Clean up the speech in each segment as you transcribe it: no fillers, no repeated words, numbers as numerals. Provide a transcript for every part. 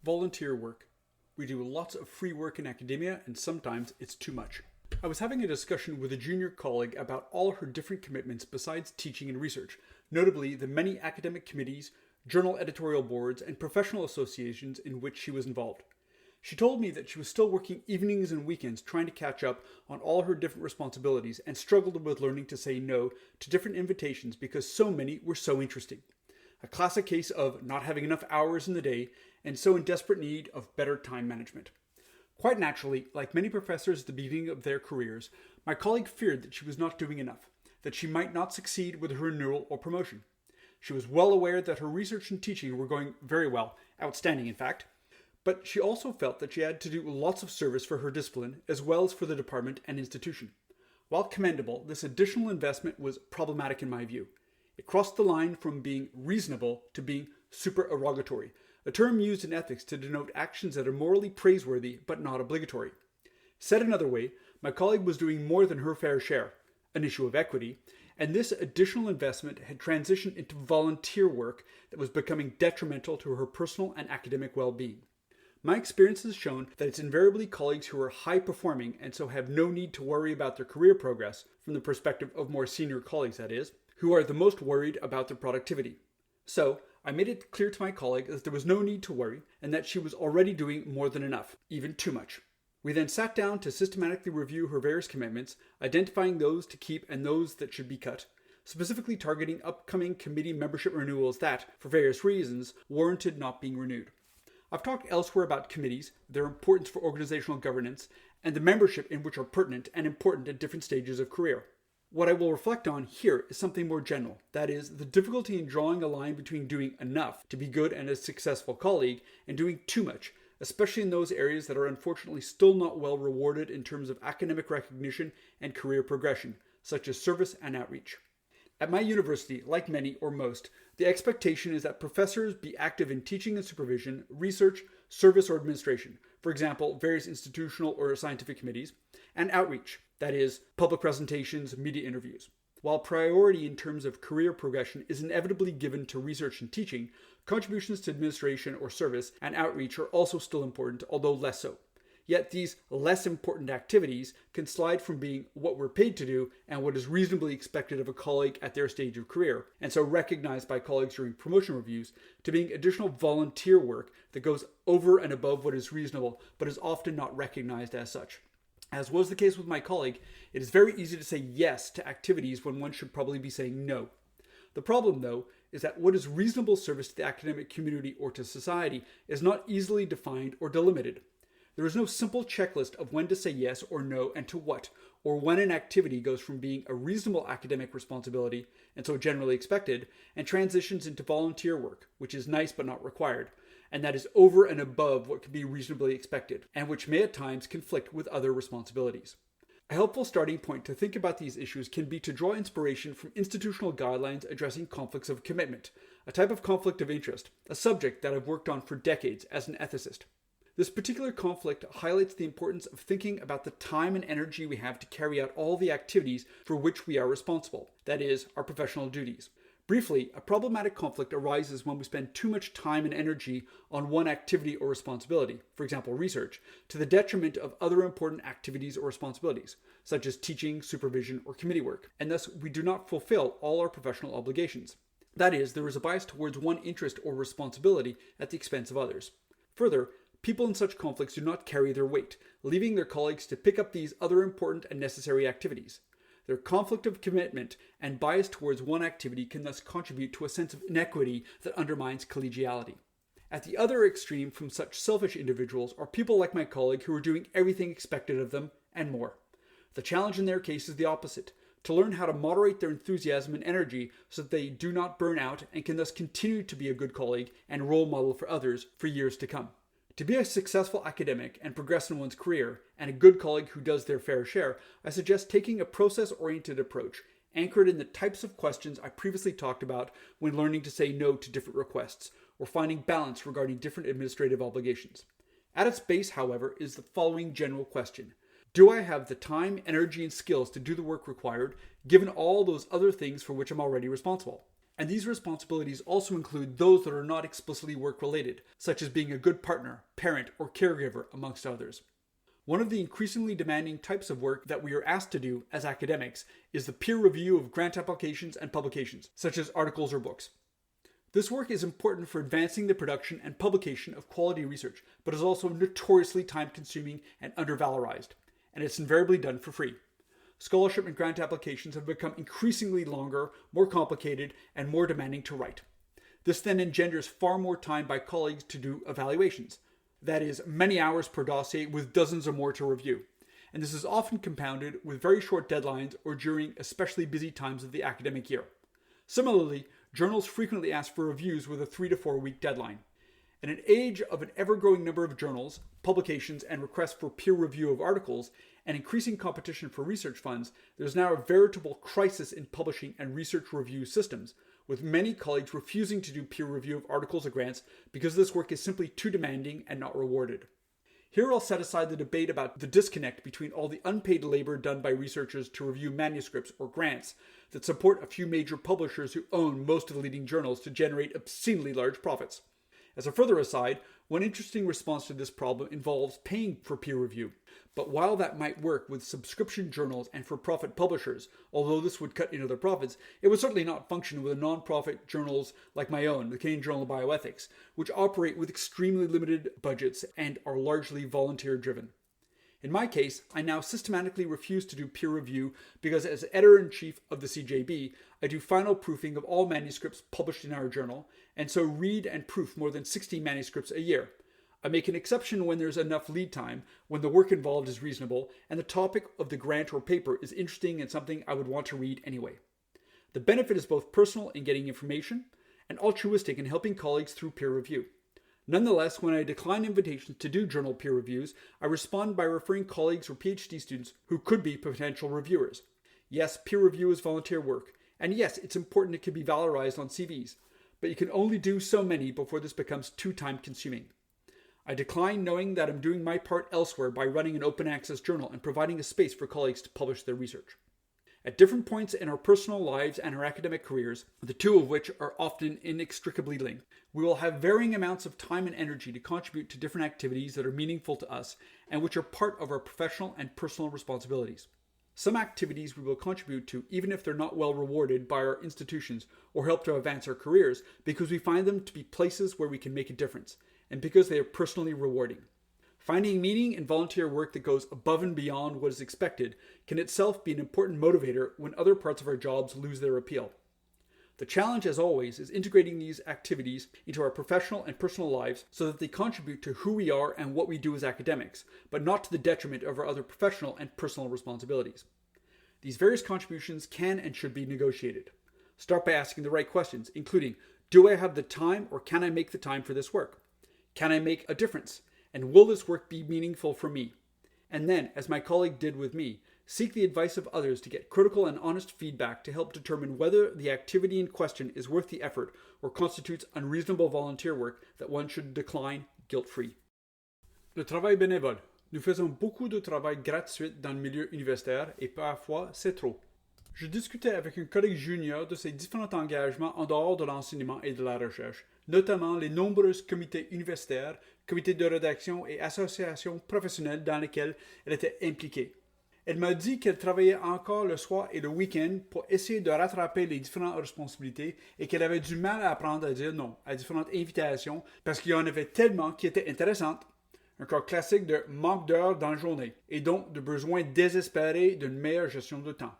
volunteer work. We do lots of free work in academia, and sometimes it's too much. I was having a discussion with a junior colleague about all her different commitments besides teaching and research, notably the many academic committees, journal editorial boards, and professional associations in which she was involved. She told me that she was still working evenings and weekends trying to catch up on all her different responsibilities and struggled with learning to say no to different invitations because so many were so interesting. A classic case of not having enough hours in the day and so in desperate need of better time management. Quite naturally, like many professors at the beginning of their careers, my colleague feared that she was not doing enough, that she might not succeed with her renewal or promotion. She was well aware that her research and teaching were going very well, outstanding in fact, but she also felt that she had to do lots of service for her discipline as well as for the department and institution. While commendable, this additional investment was problematic in my view. It crossed the line from being reasonable to being supererogatory, a term used in ethics to denote actions that are morally praiseworthy but not obligatory. Said another way, my colleague was doing more than her fair share, an issue of equity, and this additional investment had transitioned into volunteer work that was becoming detrimental to her personal and academic well-being. My experience has shown that it's invariably colleagues who are high-performing and so have no need to worry about their career progress, from the perspective of more senior colleagues that is, who are the most worried about their productivity. So, I made it clear to my colleague that there was no need to worry and that she was already doing more than enough, even too much. We then sat down to systematically review her various commitments, identifying those to keep and those that should be cut, specifically targeting upcoming committee membership renewals that, for various reasons, warranted not being renewed. I've talked elsewhere about committees, their importance for organizational governance, and the membership in which are pertinent and important at different stages of career. What I will reflect on here is something more general, that is, the difficulty in drawing a line between doing enough to be good and a successful colleague and doing too much, especially in those areas that are unfortunately still not well rewarded in terms of academic recognition and career progression, such as service and outreach. At my university, like many or most, the expectation is that professors be active in teaching and supervision, research, service or administration, for example, various institutional or scientific committees, and outreach, that is, public presentations, media interviews. While priority in terms of career progression is inevitably given to research and teaching, contributions to administration or service and outreach are also still important, although less so. Yet these less important activities can slide from being what we're paid to do and what is reasonably expected of a colleague at their stage of career, and so recognized by colleagues during promotion reviews, to being additional volunteer work that goes over and above what is reasonable, but is often not recognized as such. As was the case with my colleague, it is very easy to say yes to activities when one should probably be saying no. The problem, though, is that what is reasonable service to the academic community or to society is not easily defined or delimited. There is no simple checklist of when to say yes or no and to what, or when an activity goes from being a reasonable academic responsibility, and so generally expected, and transitions into volunteer work, which is nice but not required, and that is over and above what can be reasonably expected, and which may at times conflict with other responsibilities. A helpful starting point to think about these issues can be to draw inspiration from institutional guidelines addressing conflicts of commitment, a type of conflict of interest, a subject that I've worked on for decades as an ethicist. This particular conflict highlights the importance of thinking about the time and energy we have to carry out all the activities for which we are responsible, that is, our professional duties. Briefly, a problematic conflict arises when we spend too much time and energy on one activity or responsibility, for example research, to the detriment of other important activities or responsibilities, such as teaching, supervision, or committee work, and thus we do not fulfill all our professional obligations. That is, there is a bias towards one interest or responsibility at the expense of others. Further, people in such conflicts do not carry their weight, leaving their colleagues to pick up these other important and necessary activities. Their conflict of commitment and bias towards one activity can thus contribute to a sense of inequity that undermines collegiality. At the other extreme from such selfish individuals are people like my colleague who are doing everything expected of them and more. The challenge in their case is the opposite, to learn how to moderate their enthusiasm and energy so that they do not burn out and can thus continue to be a good colleague and role model for others for years to come. To be a successful academic and progress in one's career, and a good colleague who does their fair share, I suggest taking a process-oriented approach, anchored in the types of questions I previously talked about when learning to say no to different requests, or finding balance regarding different administrative obligations. At its base, however, is the following general question. Do I have the time, energy, and skills to do the work required, given all those other things for which I'm already responsible? And these responsibilities also include those that are not explicitly work-related, such as being a good partner, parent, or caregiver, amongst others. One of the increasingly demanding types of work that we are asked to do as academics is the peer review of grant applications and publications, such as articles or books. This work is important for advancing the production and publication of quality research, but is also notoriously time-consuming and undervalorized, and it's invariably done for free. Scholarship and grant applications have become increasingly longer, more complicated, and more demanding to write. This then engenders far more time by colleagues to do evaluations. That is, many hours per dossier with dozens or more to review. And this is often compounded with very short deadlines or during especially busy times of the academic year. Similarly, journals frequently ask for reviews with a 3 to 4 week deadline. In an age of an ever-growing number of journals, publications, and requests for peer review of articles, and increasing competition for research funds, there's now a veritable crisis in publishing and research review systems, with many colleagues refusing to do peer review of articles or grants because this work is simply too demanding and not rewarded. Here I'll set aside the debate about the disconnect between all the unpaid labor done by researchers to review manuscripts or grants that support a few major publishers who own most of the leading journals to generate obscenely large profits. As a further aside, one interesting response to this problem involves paying for peer review. But while that might work with subscription journals and for-profit publishers, although this would cut into their profits, it would certainly not function with non-profit journals like my own, the Canadian Journal of Bioethics, which operate with extremely limited budgets and are largely volunteer-driven. In my case, I now systematically refuse to do peer review because as editor-in-chief of the CJB, I do final proofing of all manuscripts published in our journal, and so read and proof more than 60 manuscripts a year. I make an exception when there's enough lead time, when the work involved is reasonable, and the topic of the grant or paper is interesting and something I would want to read anyway. The benefit is both personal in getting information and altruistic in helping colleagues through peer review. Nonetheless, when I decline invitations to do journal peer reviews, I respond by referring colleagues or PhD students who could be potential reviewers. Yes, peer review is volunteer work, and yes, it's important it can be valorized on CVs, but you can only do so many before this becomes too time-consuming. I decline knowing that I'm doing my part elsewhere by running an open access journal and providing a space for colleagues to publish their research. At different points in our personal lives and our academic careers, the two of which are often inextricably linked, we will have varying amounts of time and energy to contribute to different activities that are meaningful to us and which are part of our professional and personal responsibilities. Some activities we will contribute to even if they're not well rewarded by our institutions or help to advance our careers because we find them to be places where we can make a difference and because they are personally rewarding. Finding meaning in volunteer work that goes above and beyond what is expected can itself be an important motivator when other parts of our jobs lose their appeal. The challenge, as always, is integrating these activities into our professional and personal lives so that they contribute to who we are and what we do as academics, but not to the detriment of our other professional and personal responsibilities. These various contributions can and should be negotiated. Start by asking the right questions, including, do I have the time or can I make the time for this work? Can I make a difference? And will this work be meaningful for me? And then, as my colleague did with me, seek the advice of others to get critical and honest feedback to help determine whether the activity in question is worth the effort or constitutes unreasonable volunteer work that one should decline guilt-free. Le travail bénévole. Nous faisons beaucoup de travail gratuit dans le milieu universitaire et parfois c'est trop. Je discutais avec un collègue junior de ses différents engagements en dehors de l'enseignement et de la recherche, notamment les nombreux comités universitaires, comités de rédaction et associations professionnelles dans lesquelles elle était impliquée. Elle m'a dit qu'elle travaillait encore le soir et le week-end pour essayer de rattraper les différentes responsabilités et qu'elle avait du mal à apprendre à dire non à différentes invitations parce qu'il y en avait tellement qui étaient intéressantes. Un cas classique de manque d'heures dans la journée et donc de besoin désespéré d'une meilleure gestion de temps.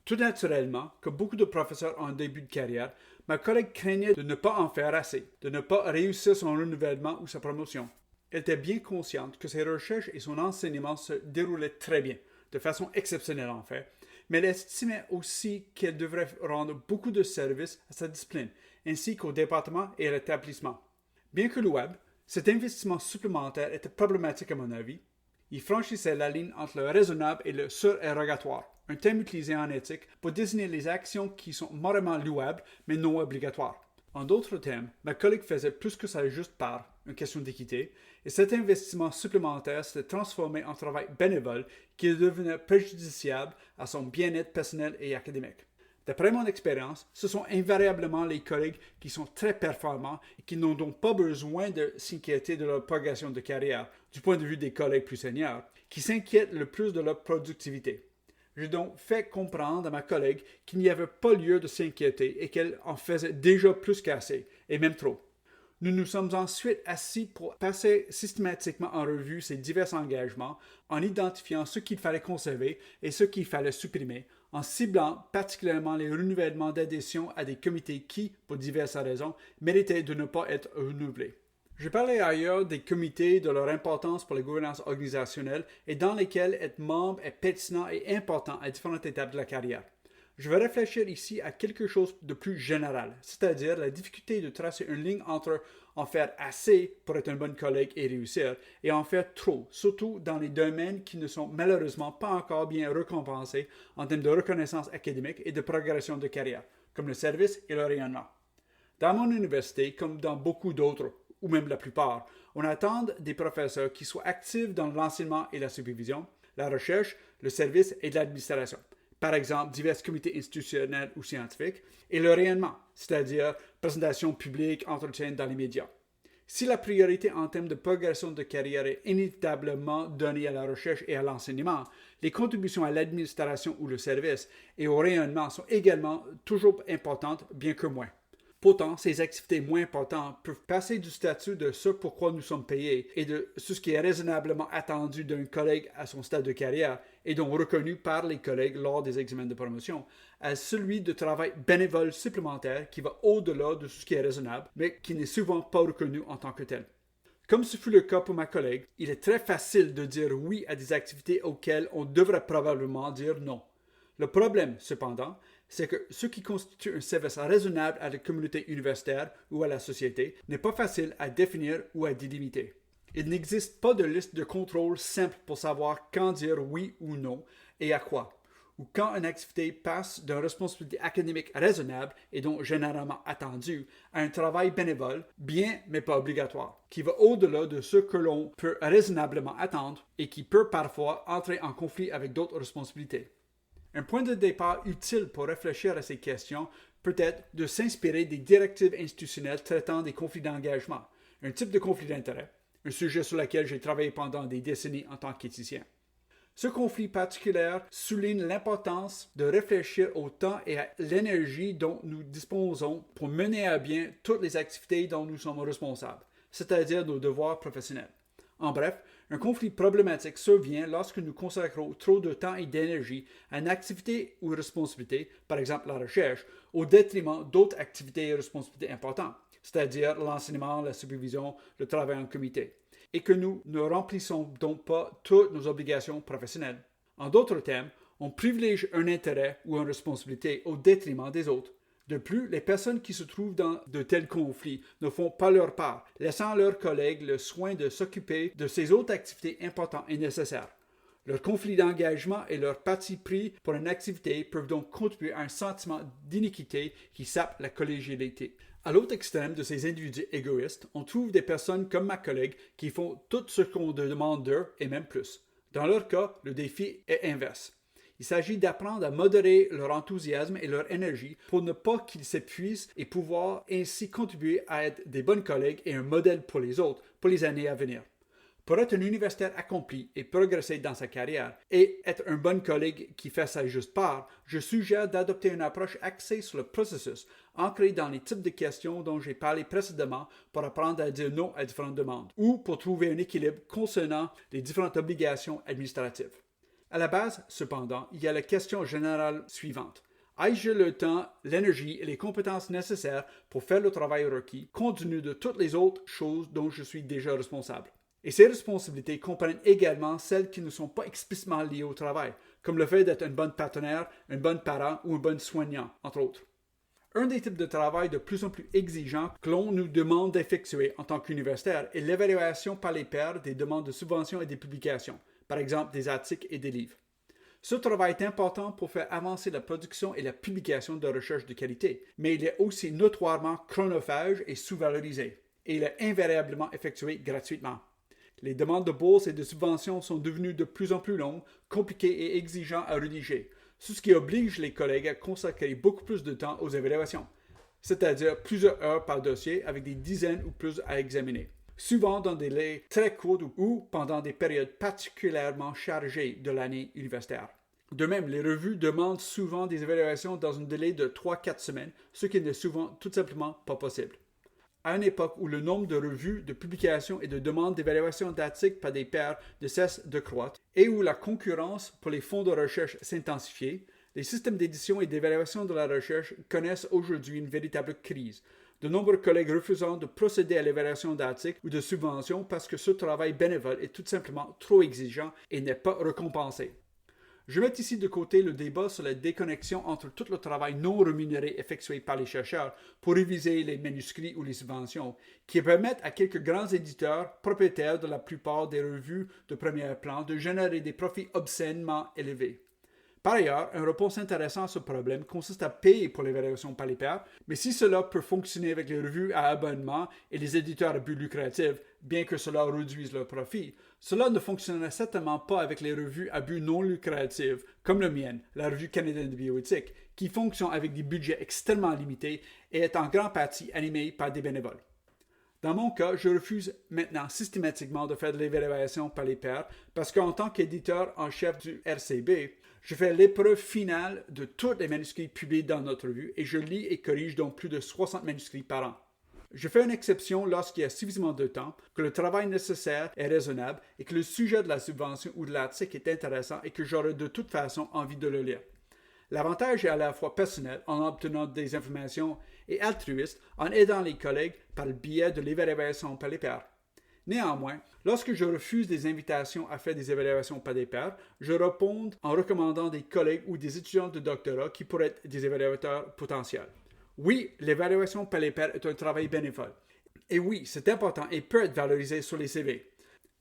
Tout naturellement, comme beaucoup de professeurs en début de carrière, ma collègue craignait de ne pas en faire assez, de ne pas réussir son renouvellement ou sa promotion. Elle était bien consciente que ses recherches et son enseignement se déroulaient très bien, de façon exceptionnelle en fait, mais elle estimait aussi qu'elle devrait rendre beaucoup de services à sa discipline, ainsi qu'au département et à l'établissement. Bien que louable, cet investissement supplémentaire était problématique à mon avis. Il franchissait la ligne entre le raisonnable et le surérogatoire, un terme utilisé en éthique pour désigner les actions qui sont moralement louables mais non obligatoires. En d'autres termes, ma collègue faisait plus que sa juste part, une question d'équité, et cet investissement supplémentaire s'était transformé en travail bénévole qui devenait préjudiciable à son bien-être personnel et académique. D'après mon expérience, ce sont invariablement les collègues qui sont très performants et qui n'ont donc pas besoin de s'inquiéter de leur progression de carrière, du point de vue des collègues plus seniors, qui s'inquiètent le plus de leur productivité. J'ai donc fait comprendre à ma collègue qu'il n'y avait pas lieu de s'inquiéter et qu'elle en faisait déjà plus qu'assez, et même trop. Nous nous sommes ensuite assis pour passer systématiquement en revue ces divers engagements en identifiant ce qu'il fallait conserver et ce qu'il fallait supprimer, en ciblant particulièrement les renouvellements d'adhésion à des comités qui, pour diverses raisons, méritaient de ne pas être renouvelés. Je parlais ailleurs des comités, de leur importance pour la gouvernance organisationnelle et dans lesquels être membre est pertinent et important à différentes étapes de la carrière. Je vais réfléchir ici à quelque chose de plus général, c'est-à-dire la difficulté de tracer une ligne entre en faire assez pour être un bon collègue et réussir, et en faire trop, surtout dans les domaines qui ne sont malheureusement pas encore bien récompensés en termes de reconnaissance académique et de progression de carrière, comme le service et le rayonnement. Dans mon université, comme dans beaucoup d'autres, ou même la plupart, on attend des professeurs qui soient actifs dans l'enseignement et la supervision, la recherche, le service et l'administration. Par exemple, divers comités institutionnels ou scientifiques, et le rayonnement, c'est-à-dire présentation publique, entretien dans les médias. Si la priorité en termes de progression de carrière est inévitablement donnée à la recherche et à l'enseignement, les contributions à l'administration ou le service et au rayonnement sont également toujours importantes, bien que moins. Pourtant, ces activités moins importantes peuvent passer du statut de ce pour quoi nous sommes payés et de ce qui est raisonnablement attendu d'un collègue à son stade de carrière et donc reconnu par les collègues lors des examens de promotion, à celui de travail bénévole supplémentaire qui va au-delà de ce qui est raisonnable, mais qui n'est souvent pas reconnu en tant que tel. Comme ce fut le cas pour ma collègue, il est très facile de dire oui à des activités auxquelles on devrait probablement dire non. Le problème, cependant, c'est que ce qui constitue un service raisonnable à la communauté universitaire ou à la société n'est pas facile à définir ou à délimiter. Il n'existe pas de liste de contrôle simple pour savoir quand dire oui ou non et à quoi, ou quand une activité passe d'une responsabilité académique raisonnable et donc généralement attendue à un travail bénévole, bien mais pas obligatoire, qui va au-delà de ce que l'on peut raisonnablement attendre et qui peut parfois entrer en conflit avec d'autres responsabilités. Un point de départ utile pour réfléchir à ces questions peut être de s'inspirer des directives institutionnelles traitant des conflits d'engagement, un type de conflit d'intérêt, un sujet sur lequel j'ai travaillé pendant des décennies en tant qu'éthicien. Ce conflit particulier souligne l'importance de réfléchir au temps et à l'énergie dont nous disposons pour mener à bien toutes les activités dont nous sommes responsables, c'est-à-dire nos devoirs professionnels. En bref, un conflit problématique survient lorsque nous consacrons trop de temps et d'énergie à une activité ou responsabilité, par exemple la recherche, au détriment d'autres activités et responsabilités importantes, c'est-à-dire l'enseignement, la supervision, le travail en comité, et que nous ne remplissons donc pas toutes nos obligations professionnelles. En d'autres termes, on privilégie un intérêt ou une responsabilité au détriment des autres. De plus, les personnes qui se trouvent dans de tels conflits ne font pas leur part, laissant leurs collègues le soin de s'occuper de ces autres activités importantes et nécessaires. Leur conflit d'engagement et leur parti pris pour une activité peuvent donc contribuer à un sentiment d'iniquité qui sape la collégialité. À l'autre extrême de ces individus égoïstes, on trouve des personnes comme ma collègue qui font tout ce qu'on demande d'eux et même plus. Dans leur cas, le défi est inverse. Il s'agit d'apprendre à modérer leur enthousiasme et leur énergie pour ne pas qu'ils s'épuisent et pouvoir ainsi contribuer à être des bons collègues et un modèle pour les autres pour les années à venir. Pour être un universitaire accompli et progresser dans sa carrière et être un bon collègue qui fait sa juste part, je suggère d'adopter une approche axée sur le processus, ancrée dans les types de questions dont j'ai parlé précédemment pour apprendre à dire non à différentes demandes, ou pour trouver un équilibre concernant les différentes obligations administratives. À la base, cependant, il y a la question générale suivante. Ai-je le temps, l'énergie et les compétences nécessaires pour faire le travail requis, compte tenu de toutes les autres choses dont je suis déjà responsable? Et ces responsabilités comprennent également celles qui ne sont pas explicitement liées au travail, comme le fait d'être un bon partenaire, un bon parent ou un bon soignant, entre autres. Un des types de travail de plus en plus exigeants que l'on nous demande d'effectuer en tant qu'universitaire est l'évaluation par les pairs des demandes de subventions et des publications, par exemple des articles et des livres. Ce travail est important pour faire avancer la production et la publication de recherches de qualité, mais il est aussi notoirement chronophage et sous-valorisé, et il est invariablement effectué gratuitement. Les demandes de bourses et de subventions sont devenues de plus en plus longues, compliquées et exigeantes à rédiger, ce qui oblige les collègues à consacrer beaucoup plus de temps aux évaluations, c'est-à-dire plusieurs heures par dossier avec des dizaines ou plus à examiner, souvent dans des délais très courts ou pendant des périodes particulièrement chargées de l'année universitaire. De même, les revues demandent souvent des évaluations dans un délai de 3-4 semaines, ce qui n'est souvent tout simplement pas possible. À une époque où le nombre de revues, de publications et de demandes d'évaluation d'articles par des pairs ne cesse de croître, et où la concurrence pour les fonds de recherche s'intensifie, les systèmes d'édition et d'évaluation de la recherche connaissent aujourd'hui une véritable crise. De nombreux collègues refusant de procéder à l'évaluation d'articles ou de subventions parce que ce travail bénévole est tout simplement trop exigeant et n'est pas récompensé. Je mets ici de côté le débat sur la déconnexion entre tout le travail non rémunéré effectué par les chercheurs pour réviser les manuscrits ou les subventions, qui permettent à quelques grands éditeurs, propriétaires de la plupart des revues de premier plan, de générer des profits obscènement élevés. Par ailleurs, une réponse intéressante à ce problème consiste à payer pour l'évaluation par les pairs, mais si cela peut fonctionner avec les revues à abonnement et les éditeurs à but lucratif, bien que cela réduise leurs profits, cela ne fonctionnerait certainement pas avec les revues à but non lucratif, comme la mienne, la Revue canadienne de bioéthique, qui fonctionne avec des budgets extrêmement limités et est en grande partie animée par des bénévoles. Dans mon cas, je refuse maintenant systématiquement de faire de l'évaluation par les pairs parce qu'en tant qu'éditeur en chef du RCB, je fais l'épreuve finale de tous les manuscrits publiés dans notre revue et je lis et corrige donc plus de 60 manuscrits par an. Je fais une exception lorsqu'il y a suffisamment de temps, que le travail nécessaire est raisonnable et que le sujet de la subvention ou de l'article est intéressant et que j'aurai de toute façon envie de le lire. L'avantage est à la fois personnel en obtenant des informations et altruiste en aidant les collègues par le biais de l'évaluation par les pairs. Néanmoins, lorsque je refuse des invitations à faire des évaluations par des pairs, je réponds en recommandant des collègues ou des étudiants de doctorat qui pourraient être des évaluateurs potentiels. Oui, l'évaluation par les pairs est un travail bénévole. Et oui, c'est important et peut être valorisé sur les CV.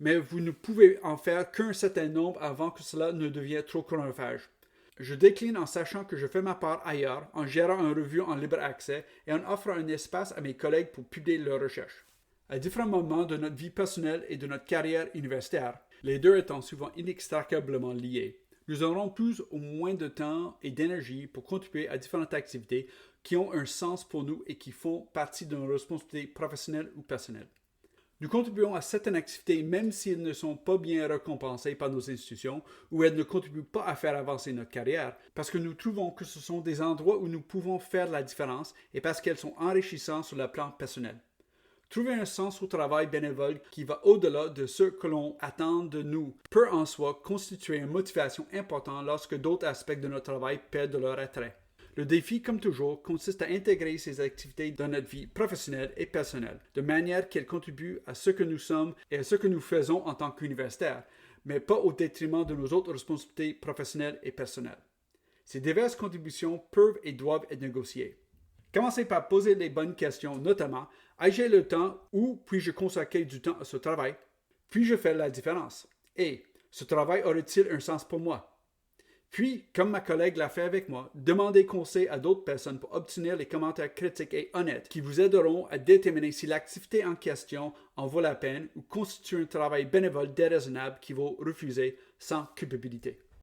Mais vous ne pouvez en faire qu'un certain nombre avant que cela ne devienne trop chronophage. Je décline en sachant que je fais ma part ailleurs, en gérant une revue en libre accès et en offrant un espace à mes collègues pour publier leurs recherches. À différents moments de notre vie personnelle et de notre carrière universitaire, les deux étant souvent inextricablement liés, nous aurons plus ou moins de temps et d'énergie pour contribuer à différentes activités qui ont un sens pour nous et qui font partie de nos responsabilités professionnelles ou personnelles. Nous contribuons à certaines activités même si elles ne sont pas bien récompensées par nos institutions ou elles ne contribuent pas à faire avancer notre carrière parce que nous trouvons que ce sont des endroits où nous pouvons faire la différence et parce qu'elles sont enrichissantes sur le plan personnel. Trouver un sens au travail bénévole qui va au-delà de ce que l'on attend de nous peut en soi constituer une motivation importante lorsque d'autres aspects de notre travail perdent de leur attrait. Le défi, comme toujours, consiste à intégrer ces activités dans notre vie professionnelle et personnelle, de manière qu'elles contribuent à ce que nous sommes et à ce que nous faisons en tant qu'universitaires, mais pas au détriment de nos autres responsabilités professionnelles et personnelles. Ces diverses contributions peuvent et doivent être négociées. Commencez par poser les bonnes questions, notamment « Ai-je le temps ou puis-je consacrer du temps à ce travail? Puis-je faire la différence? Et ce travail aurait-il un sens pour moi? » Puis, comme ma collègue l'a fait avec moi, demandez conseil à d'autres personnes pour obtenir les commentaires critiques et honnêtes qui vous aideront à déterminer si l'activité en question en vaut la peine ou constitue un travail bénévole déraisonnable qui vaut refuser sans culpabilité.